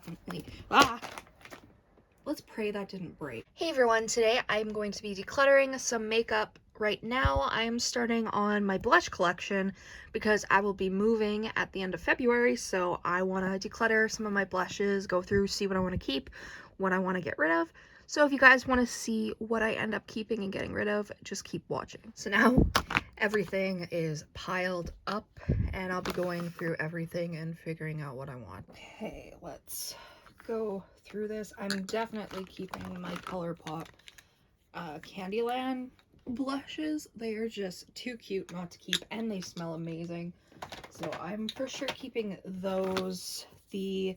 definitely. Ah! Let's pray that didn't break. Hey everyone, today I'm going to be decluttering some makeup. Right now I'm starting on my blush collection because I will be moving at the end of February, so I want to declutter some of my blushes, go through, see what I want to keep, what I want to get rid of. So if you guys want to see what I end up keeping and getting rid of, just keep watching. So now everything is piled up and I'll be going through everything and figuring out what I want. Okay, let's go through this. I'm definitely keeping my ColourPop Candyland blushes. They are just too cute not to keep, and they smell amazing. So I'm for sure keeping those. The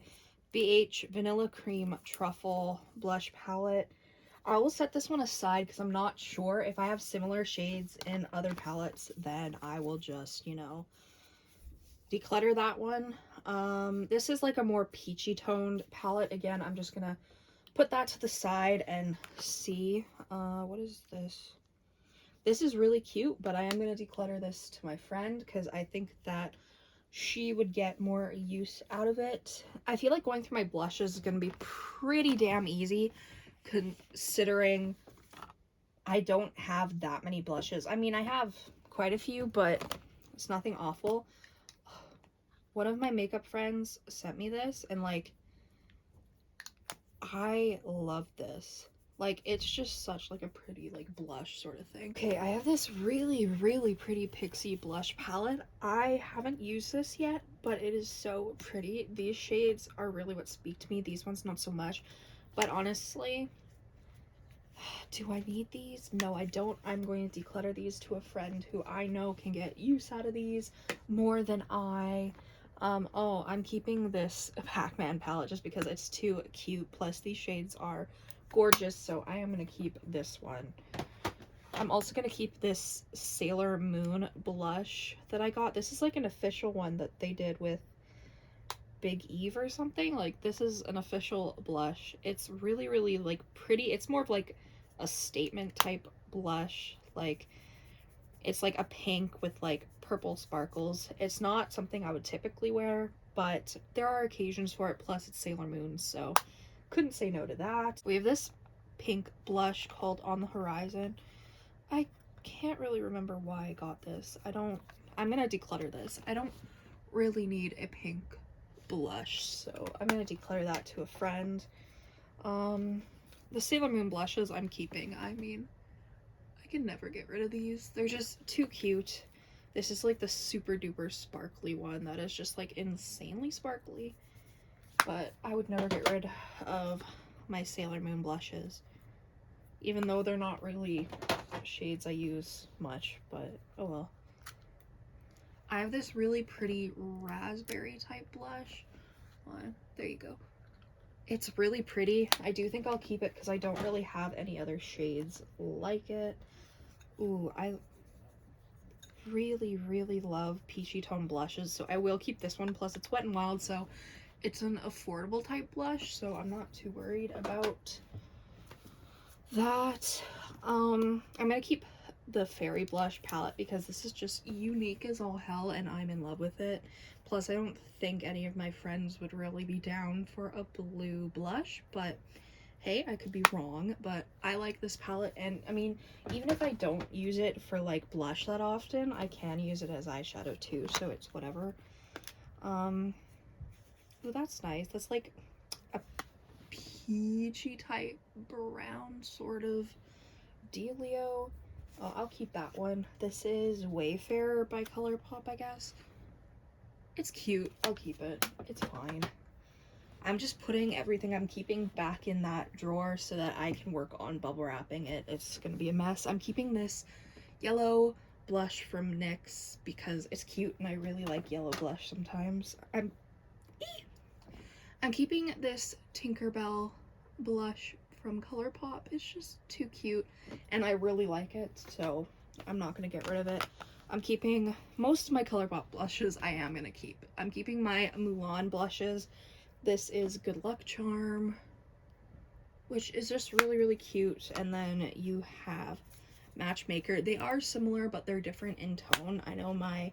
BH Vanilla Cream Truffle Blush Palette. I will set this one aside because I'm not sure. If I have similar shades in other palettes, then I will just, you know, declutter that one. This is like a more peachy toned palette. Again, I'm just gonna put that to the side and see. What is this? This is really cute, but I am gonna declutter this to my friend because I think that she would get more use out of it. I feel like going through my blushes is gonna be pretty damn easy considering I don't have that many blushes. I mean, I have quite a few, but it's nothing awful. One of my makeup friends sent me this, and like, I love this. Like, it's just such like a pretty like blush sort of thing. Okay, I have this really pretty Pixie blush palette. I haven't used this yet, but it is so pretty. These shades are really what speak to me. These ones not so much, but honestly, do I need these? No, I don't. I'm going to declutter these to a friend who I know can get use out of these more than I. Oh, I'm keeping this Pac-Man palette just because it's too cute. Plus, these shades are gorgeous, so I am going to keep this one. I'm also going to keep this Sailor Moon blush that I got. This is like an official one that they did with Big Eve or something. Like, this is an official blush. It's really like pretty. It's more of like a statement type blush. Like, it's like a pink with like purple sparkles. It's not something I would typically wear, but there are occasions for it. Plus, it's Sailor Moon, so couldn't say no to that. We have this pink blush called On the Horizon. I can't really remember why I got this. I'm gonna declutter this. I don't really need a pink blush, so I'm gonna declutter that to a friend. The Sailor Moon blushes I'm keeping. I mean, I can never get rid of these. They're just too cute. This is like the super duper sparkly one that is just like insanely sparkly, but I would never get rid of my Sailor Moon blushes, even though they're not really shades I use much, but oh well. I have this really pretty raspberry type blush. There you go. It's really pretty. I do think I'll keep it because I don't really have any other shades like it. Ooh, I really love peachy tone blushes, so I will keep this one. Plus, it's Wet n Wild, so it's an affordable type blush, so I'm not too worried about that. I'm gonna keep the Fairy Blush palette because this is just unique as all hell and I'm in love with it. Plus, I don't think any of my friends would really be down for a blue blush, but hey, I could be wrong. But I like this palette, and I mean, even if I don't use it for like blush that often, I can use it as eyeshadow too, so it's whatever. Well, that's nice. That's like a peachy type brown sort of dealio. I'll keep that one. This is Wayfarer by ColourPop, I guess. It's cute. I'll keep it. It's fine. I'm just putting everything I'm keeping back in that drawer so that I can work on bubble wrapping it. It's gonna be a mess. I'm keeping this yellow blush from NYX because it's cute and I really like yellow blush sometimes. I'm keeping this Tinkerbell blush from ColourPop. It's just too cute and I really like it, so I'm not gonna get rid of it. I'm keeping most of my ColourPop blushes. I'm keeping my Mulan blushes. This is Good Luck Charm, which is just really cute, and then you have Matchmaker. They are similar, but they're different in tone. I know my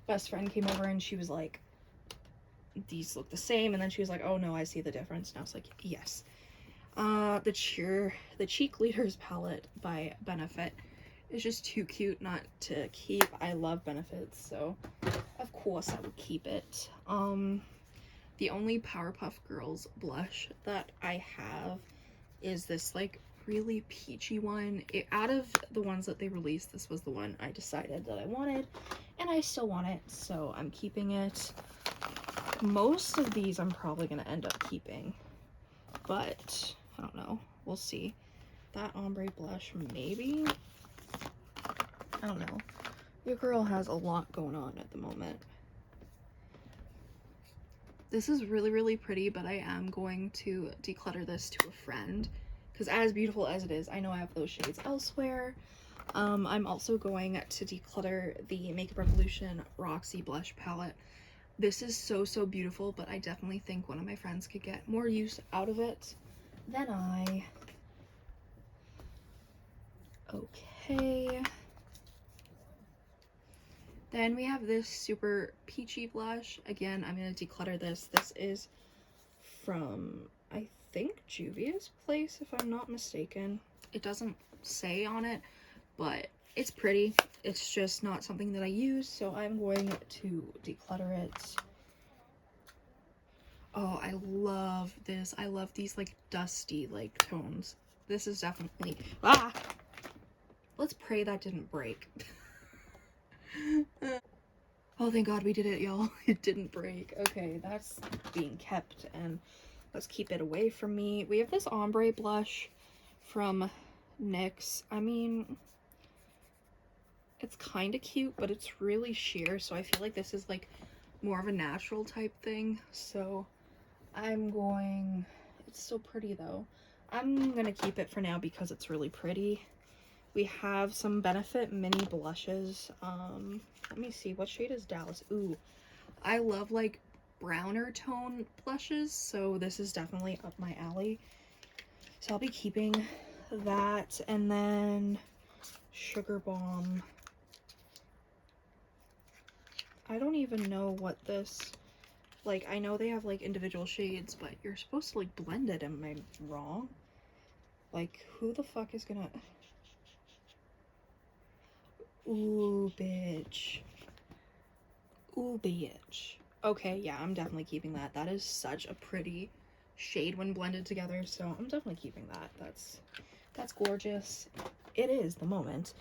best friend came over and she was like, these look the same, and then she was like, oh no, I see the difference, and I was like, yes. The Cheek Leaders palette by Benefit is just too cute not to keep. I love Benefits, so of course I would keep it. The only Powerpuff Girls blush that I have is this like really peachy one. Out of the ones that they released, this was the one I decided that I wanted, and I still want it, so I'm keeping it. Most of these I'm probably gonna end up keeping, but I don't know, we'll see. That Ombre Blush, maybe? I don't know. Your girl has a lot going on at the moment. This is really, really pretty, but I am going to declutter this to a friend, because as beautiful as it is, I know I have those shades elsewhere. I'm also going to declutter the Makeup Revolution Roxy Blush Palette. This is so, so beautiful, but I definitely think one of my friends could get more use out of it than I. Okay. Then we have this super peachy blush. Again, I'm going to declutter this. This is from, I think, Juvia's Place, if I'm not mistaken. It doesn't say on it, but it's pretty. It's just not something that I use, so I'm going to declutter it. Oh, I love this. I love these like dusty like tones. This is definitely, let's pray that didn't break. Oh, thank God we did it, y'all. It didn't break. Okay, that's being kept, and let's keep it away from me. We have this ombre blush from NYX. I mean, it's kind of cute, but it's really sheer, so I feel like this is like more of a natural type thing. So I'm going, it's still pretty though. I'm gonna keep it for now because it's really pretty. We have some Benefit mini blushes. Let me see, what shade is Dallas? Ooh, I love like browner tone blushes, so this is definitely up my alley. So I'll be keeping that. And then Sugar Bomb. I don't even know what this, like, I know they have like individual shades, but you're supposed to like blend it. Am I wrong? Like, who the fuck is gonna... Ooh, bitch. Ooh, bitch. Okay, yeah, I'm definitely keeping that. That is such a pretty shade when blended together, so I'm definitely keeping that. That's gorgeous. It is the moment.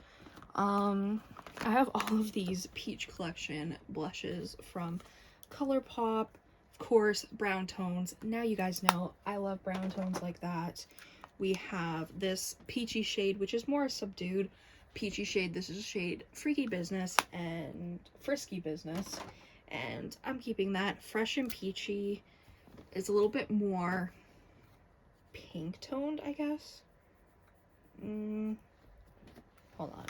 I have all of these Peach Collection blushes from ColourPop. Of course, brown tones. Now you guys know I love brown tones like that. We have this peachy shade, which is more subdued peachy shade. This is a shade Freaky Business and Frisky Business, and I'm keeping that. Fresh and Peachy is a little bit more pink toned, I guess. Hold on.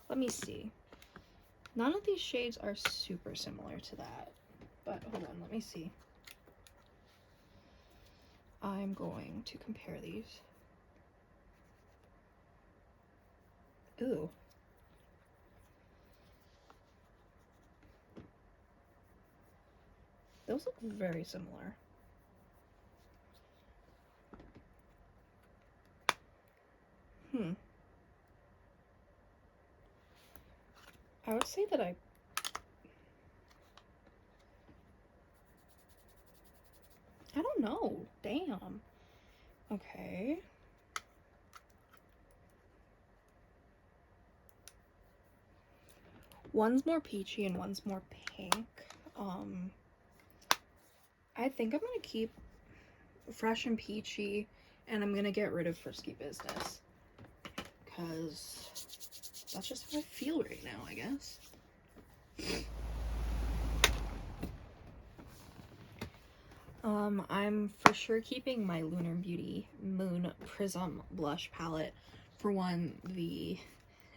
Let me see. None of these shades are super similar to that, but hold on, let me see. I'm going to compare these. Ooh. Those look very similar. I would say that I don't know. Damn. Okay. One's more peachy and one's more pink. I think I'm gonna keep Fresh and Peachy, and I'm gonna get rid of Frisky Business, because that's just how I feel right now, I guess. I'm for sure keeping my Lunar Beauty Moon Prism blush palette. For one, the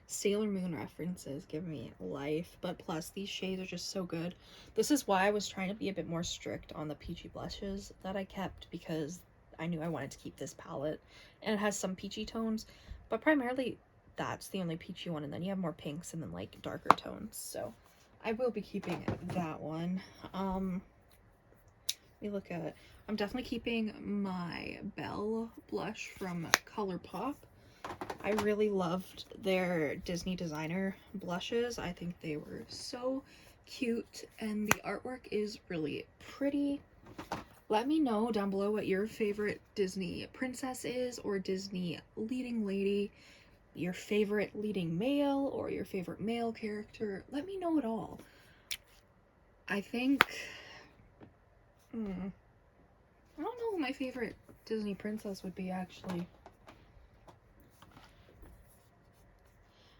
Sailor Moon references give me life, but plus these shades are just so good. This is why I was trying to be a bit more strict on the peachy blushes that I kept, because I knew I wanted to keep this palette, and it has some peachy tones, but primarily that's the only peachy one, and then you have more pinks and then like darker tones, so I will be keeping that one. me look at it. I'm definitely keeping my Belle blush from ColourPop. I really loved their Disney designer blushes. I think they were so cute and the artwork is really pretty. Let me know down below what your favorite Disney princess is, or Disney leading lady, your favorite leading male, or your favorite male character. Let me know it all. I think, I don't know who my favorite Disney princess would be, actually.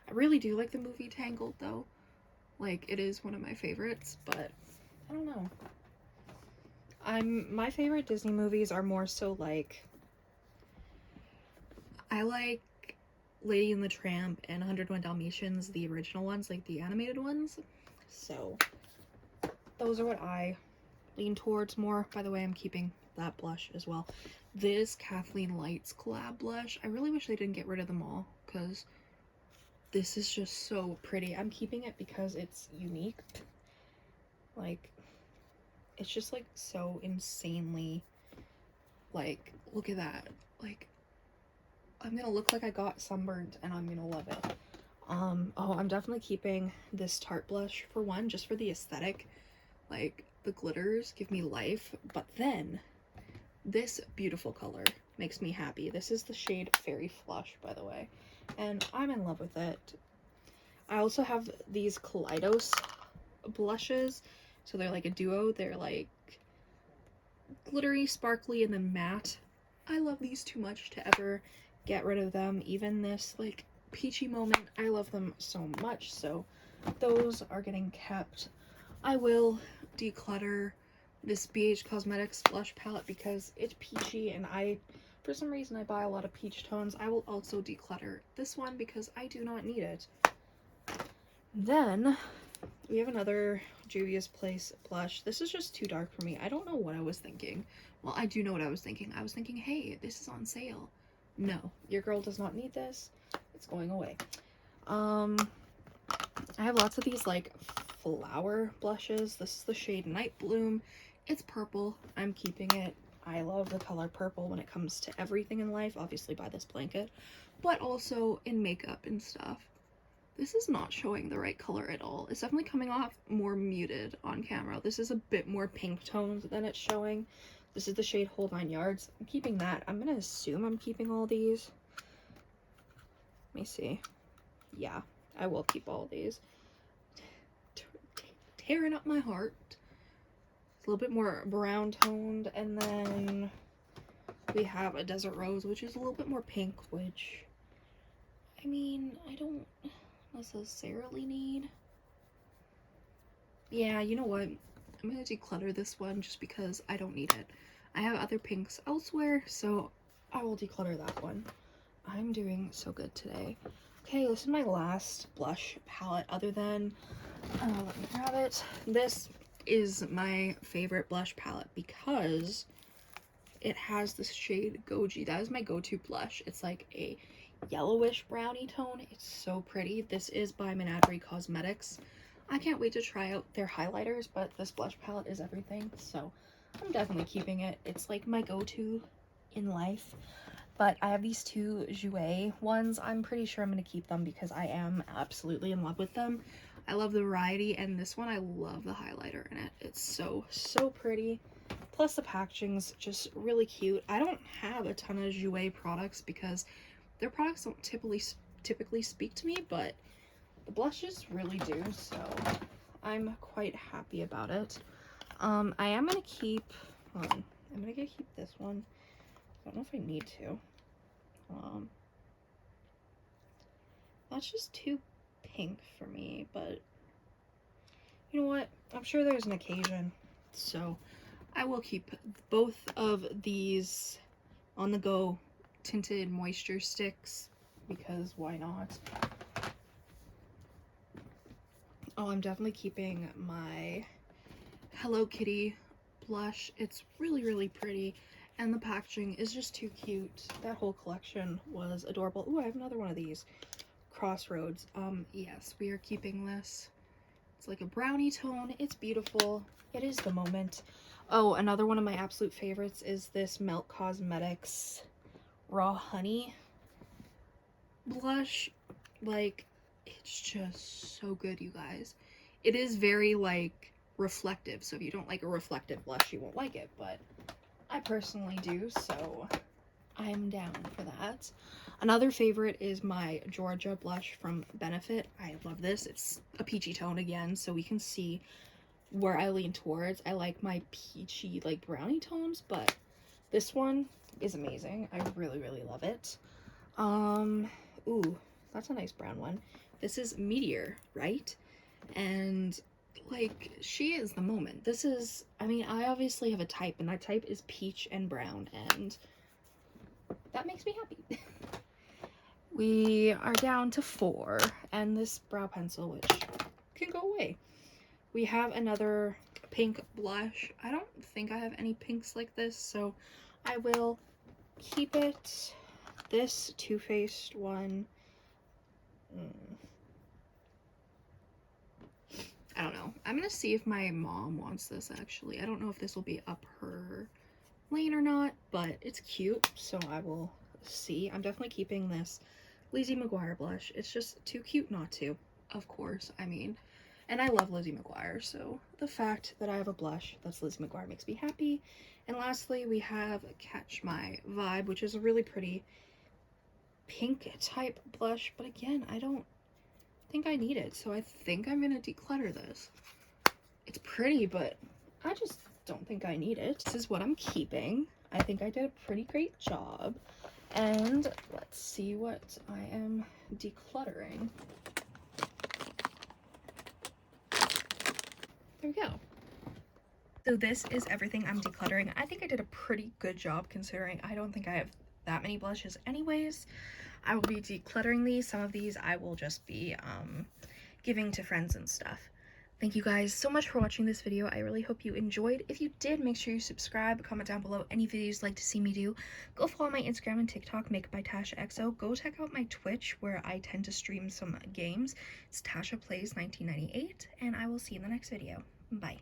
I really do like the movie Tangled, though. Like, it is one of my favorites, but I don't know. My favorite Disney movies are more so like, I like Lady and the Tramp and 101 Dalmatians, the original ones, like the animated ones. So those are what I lean towards more. By the way, I'm keeping that blush as well. This Kathleen Lights collab blush, I really wish they didn't get rid of them all, because this is just so pretty. I'm keeping it because it's unique. Like, it's just like so insanely, like, look at that. Like, I'm gonna look like I got sunburned and I'm gonna love it. Oh, I'm definitely keeping this Tarte blush for one, just for the aesthetic. Like, the glitters give me life, but then this beautiful color makes me happy. This is the shade Fairy Flush, by the way, and I'm in love with it. I also have these Collidos blushes, so they're like a duo. They're like glittery, sparkly, and then matte. I love these too much to ever get rid of them. Even this like peachy moment, I love them so much, so those are getting kept. I will declutter this BH Cosmetics blush palette because it's peachy, and for some reason I buy a lot of peach tones. I will also declutter this one because I do not need it. Then we have another Juvia's Place blush. This is just too dark for me. I don't know what I was thinking. Well, I do know what I was thinking. I was thinking, hey, this is on sale. No, your girl does not need this. It's going away. I have lots of these like flower blushes. This is the shade Night Bloom. It's purple. I'm keeping it. I love the color purple when it comes to everything in life, obviously by this blanket, but also in makeup and stuff. This is not showing the right color at all. It's definitely coming off more muted on camera. This is a bit more pink toned than it's showing. This is the shade Whole 9 Yards. I'm keeping that. I'm gonna assume I'm keeping all these. Let me see. Yeah, I will keep all these. Tearing up my heart. It's a little bit more brown toned, and then we have a Desert Rose, which is a little bit more pink, which, I mean, I don't necessarily need. Yeah, you know what? I'm gonna declutter this one just because I don't need it. I have other pinks elsewhere, so I will declutter that one. I'm doing so good today. Okay, this is my last blush palette other than, let me grab it. This is my favorite blush palette because it has this shade Goji. That is my go-to blush. It's like a yellowish brownie tone. It's so pretty. This is by Menagerie Cosmetics. I can't wait to try out their highlighters, but this blush palette is everything, so I'm definitely keeping it. It's like my go-to in life. But I have these two Jouer ones. I'm pretty sure I'm going to keep them because I am absolutely in love with them. I love the variety, and this one I love the highlighter in it. It's so, so pretty. Plus the packaging's just really cute. I don't have a ton of Jouer products because their products don't typically speak to me, but the blushes really do, so I'm quite happy about it. I am going to keep, hold on, I'm going to keep this one. I don't know if I need to. That's just too pink for me, but you know what? I'm sure there's an occasion, so I will keep both of these on the go tinted moisture sticks because why not? Oh, I'm definitely keeping my Hello Kitty blush. It's really, really pretty, and the packaging is just too cute. That whole collection was adorable. Ooh, I have another one of these. Crossroads. Yes, we are keeping this. It's like a brownie tone. It's beautiful. It is the moment. Oh, another one of my absolute favorites is this Melt Cosmetics Raw Honey blush. Like, it's just so good, you guys. It is very, like, reflective. So if you don't like a reflective blush, you won't like it. But I personally do, so I'm down for that. Another favorite is my Georgia blush from Benefit. I love this. It's a peachy tone again, so we can see where I lean towards. I like my peachy, like, brownie tones, but this one is amazing. I really, really love it. Ooh, that's a nice brown one. This is Meteor, right? And, like, she is the moment. This is, I mean, I obviously have a type, and that type is peach and brown, and that makes me happy. We are down to 4, and this brow pencil, which can go away. We have another pink blush. I don't think I have any pinks like this, so I will keep it. This Too Faced one, I don't know. I'm gonna see if my mom wants this, actually. I don't know if this will be up her lane or not, but it's cute, so I will see. I'm definitely keeping this Lizzie Mcguire blush. It's just too cute not to, of course. I mean, and I love Lizzie Mcguire, so the fact that I have a blush that's Lizzie Mcguire makes me happy. And lastly, we have Catch My Vibe, which is a really pretty pink type blush, but again, I don't think I need it, so I think I'm gonna declutter this. It's pretty, but I just don't think I need it. This is what I'm keeping. I think I did a pretty great job. And let's see what I am decluttering. There we go. So this is everything I'm decluttering. I think I did a pretty good job considering I don't think I have that many blushes anyways. I will be decluttering these. Some of these I will just be giving to friends and stuff. Thank you guys so much for watching this video. I really hope you enjoyed. If you did, make sure you subscribe, comment down below any videos you'd like to see me do. Go follow my Instagram and TikTok, Makeup by Tasha XO. Go check out my Twitch, where I tend to stream some games. It's Tasha Plays 1998, and I will see you in the next video. Bye.